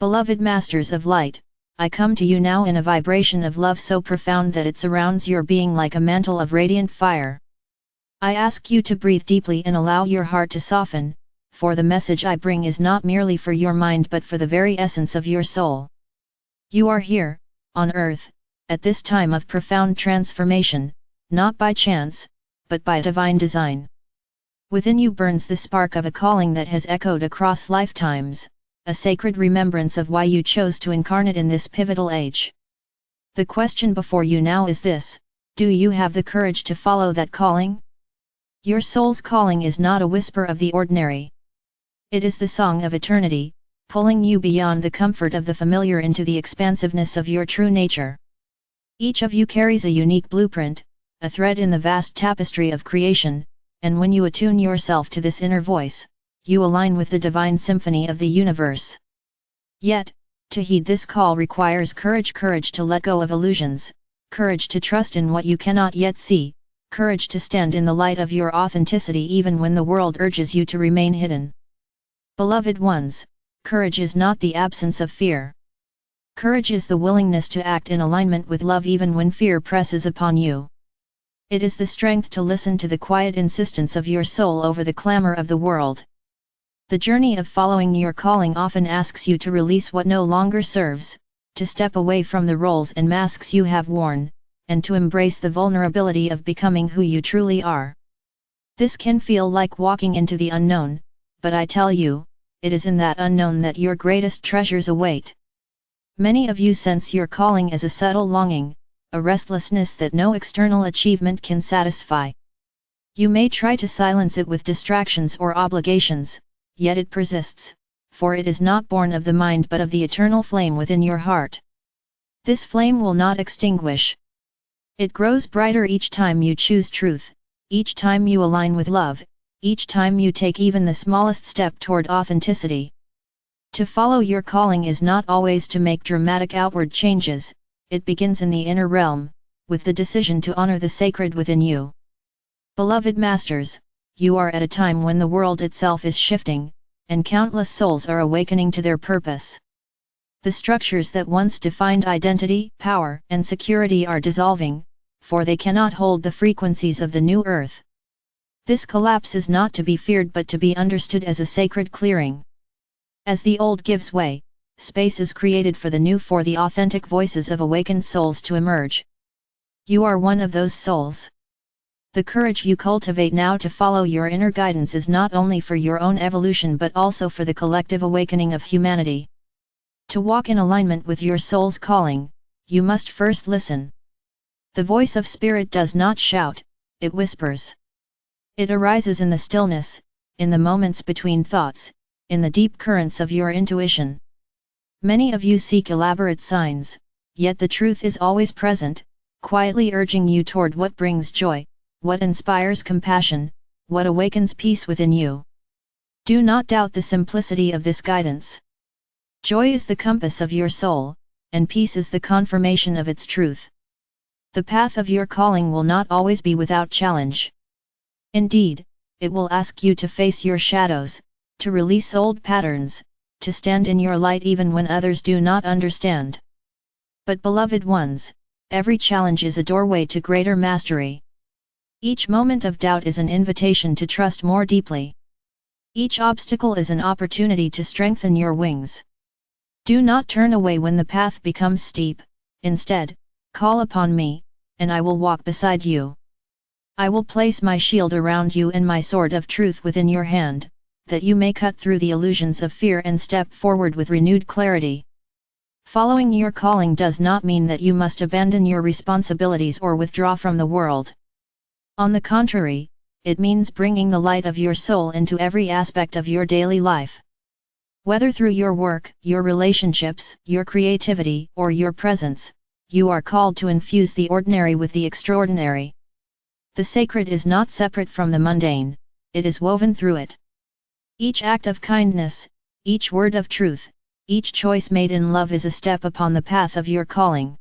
Beloved Masters of Light, I come to you now in a vibration of love so profound that it surrounds your being like a mantle of radiant fire. I ask you to breathe deeply and allow your heart to soften, for the message I bring is not merely for your mind but for the very essence of your soul. You are here, on earth, at this time of profound transformation, not by chance, but by divine design. Within you burns the spark of a calling that has echoed across lifetimes, a sacred remembrance of why you chose to incarnate in this pivotal age. The question before you now is this: do you have the courage to follow that calling? Your soul's calling is not a whisper of the ordinary. It is the song of eternity, pulling you beyond the comfort of the familiar into the expansiveness of your true nature. Each of you carries a unique blueprint, a thread in the vast tapestry of creation, and when you attune yourself to this inner voice, you align with the divine symphony of the universe. Yet, to heed this call requires courage to let go of illusions, courage to trust in what you cannot yet see, courage to stand in the light of your authenticity even when the world urges you to remain hidden. Beloved ones, courage is not the absence of fear. Courage is the willingness to act in alignment with love even when fear presses upon you. It is the strength to listen to the quiet insistence of your soul over the clamor of the world. The journey of following your calling often asks you to release what no longer serves, to step away from the roles and masks you have worn, and to embrace the vulnerability of becoming who you truly are. This can feel like walking into the unknown, but I tell you, it is in that unknown that your greatest treasures await. Many of you sense your calling as a subtle longing, a restlessness that no external achievement can satisfy. You may try to silence it with distractions or obligations, yet it persists, for it is not born of the mind but of the eternal flame within your heart. This flame will not extinguish. It grows brighter each time you choose truth, each time you align with love, each time you take even the smallest step toward authenticity. To follow your calling is not always to make dramatic outward changes, it begins in the inner realm, with the decision to honor the sacred within you. Beloved Masters, you are at a time when the world itself is shifting, and countless souls are awakening to their purpose. The structures that once defined identity, power, and security are dissolving, for they cannot hold the frequencies of the new earth. This collapse is not to be feared but to be understood as a sacred clearing. As the old gives way, space is created for the new, for the authentic voices of awakened souls to emerge. You are one of those souls. The courage you cultivate now to follow your inner guidance is not only for your own evolution but also for the collective awakening of humanity. To walk in alignment with your soul's calling, you must first listen. The voice of spirit does not shout, it whispers. It arises in the stillness, in the moments between thoughts, in the deep currents of your intuition. Many of you seek elaborate signs, yet the truth is always present, quietly urging you toward what brings joy, what inspires compassion, what awakens peace within you. Do not doubt the simplicity of this guidance. Joy is the compass of your soul, and peace is the confirmation of its truth. The path of your calling will not always be without challenge. Indeed, it will ask you to face your shadows, to release old patterns, to stand in your light even when others do not understand. But beloved ones, every challenge is a doorway to greater mastery. Each moment of doubt is an invitation to trust more deeply. Each obstacle is an opportunity to strengthen your wings. Do not turn away when the path becomes steep, instead, call upon me, and I will walk beside you. I will place my shield around you and my sword of truth within your hand, that you may cut through the illusions of fear and step forward with renewed clarity. Following your calling does not mean that you must abandon your responsibilities or withdraw from the world. On the contrary, it means bringing the light of your soul into every aspect of your daily life. Whether through your work, your relationships, your creativity, or your presence, you are called to infuse the ordinary with the extraordinary. The sacred is not separate from the mundane, it is woven through it. Each act of kindness, each word of truth, each choice made in love is a step upon the path of your calling.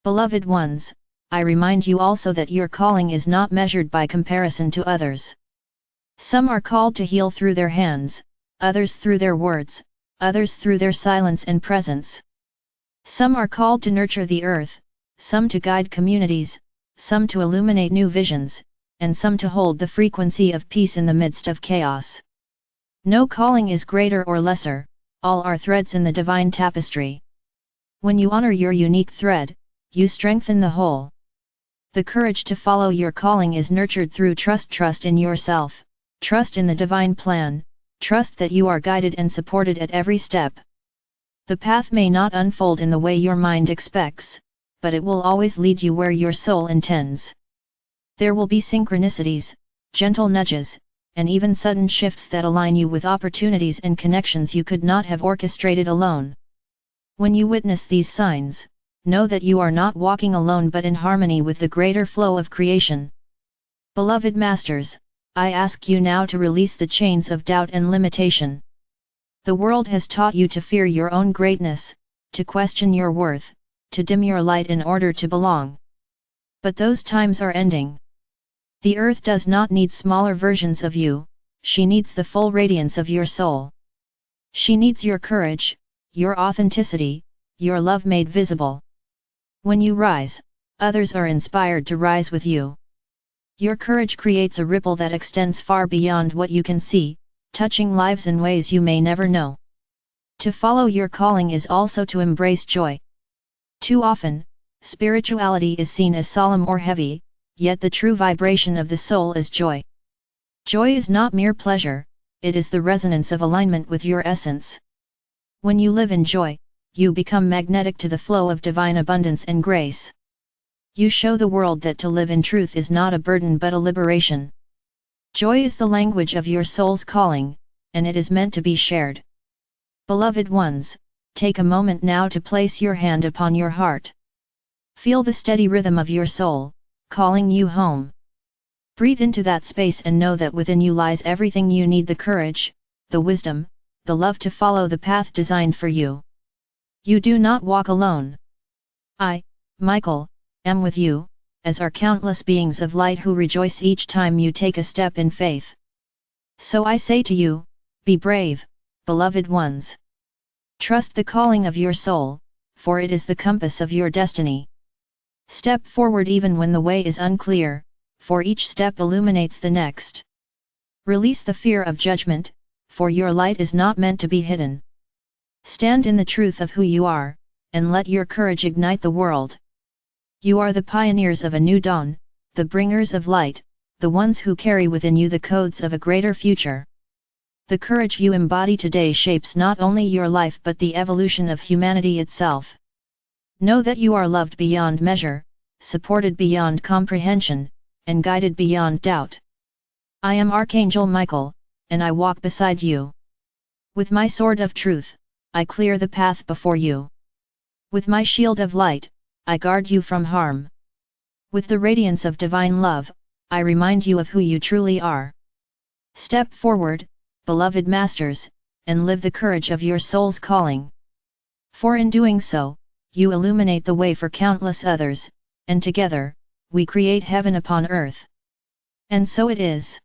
Beloved ones, I remind you also that your calling is not measured by comparison to others. Some are called to heal through their hands, others through their words, others through their silence and presence. Some are called to nurture the earth, some to guide communities, some to illuminate new visions, and some to hold the frequency of peace in the midst of chaos. No calling is greater or lesser, all are threads in the divine tapestry. When you honor your unique thread, you strengthen the whole. The courage to follow your calling is nurtured through trust in yourself, trust in the divine plan, trust that you are guided and supported at every step. The path may not unfold in the way your mind expects, but it will always lead you where your soul intends. There will be synchronicities, gentle nudges, and even sudden shifts that align you with opportunities and connections you could not have orchestrated alone. When you witness these signs, know that you are not walking alone but in harmony with the greater flow of creation. Beloved Masters, I ask you now to release the chains of doubt and limitation. The world has taught you to fear your own greatness, to question your worth, to dim your light in order to belong. But those times are ending. The earth does not need smaller versions of you, she needs the full radiance of your soul. She needs your courage, your authenticity, your love made visible. When you rise, others are inspired to rise with you. Your courage creates a ripple that extends far beyond what you can see, touching lives in ways you may never know. To follow your calling is also to embrace joy. Too often, spirituality is seen as solemn or heavy, yet the true vibration of the soul is joy. Joy is not mere pleasure, it is the resonance of alignment with your essence. When you live in joy, you become magnetic to the flow of divine abundance and grace. You show the world that to live in truth is not a burden but a liberation. Joy is the language of your soul's calling, and it is meant to be shared. Beloved ones, take a moment now to place your hand upon your heart. Feel the steady rhythm of your soul, calling you home. Breathe into that space and know that within you lies everything you need: the courage, the wisdom, the love to follow the path designed for you. You do not walk alone. I, Michael, am with you, as are countless beings of light who rejoice each time you take a step in faith. So I say to you, be brave, beloved ones. Trust the calling of your soul, for it is the compass of your destiny. Step forward even when the way is unclear, for each step illuminates the next. Release the fear of judgment, for your light is not meant to be hidden. Stand in the truth of who you are, and let your courage ignite the world. You are the pioneers of a new dawn, the bringers of light, the ones who carry within you the codes of a greater future. The courage you embody today shapes not only your life but the evolution of humanity itself. Know that you are loved beyond measure, supported beyond comprehension, and guided beyond doubt. I am Archangel Michael, and I walk beside you. With my sword of truth, I clear the path before you. With my shield of light, I guard you from harm. With the radiance of divine love, I remind you of who you truly are. Step forward, beloved masters, and live the courage of your soul's calling. For in doing so, you illuminate the way for countless others, and together, we create heaven upon earth. And so it is.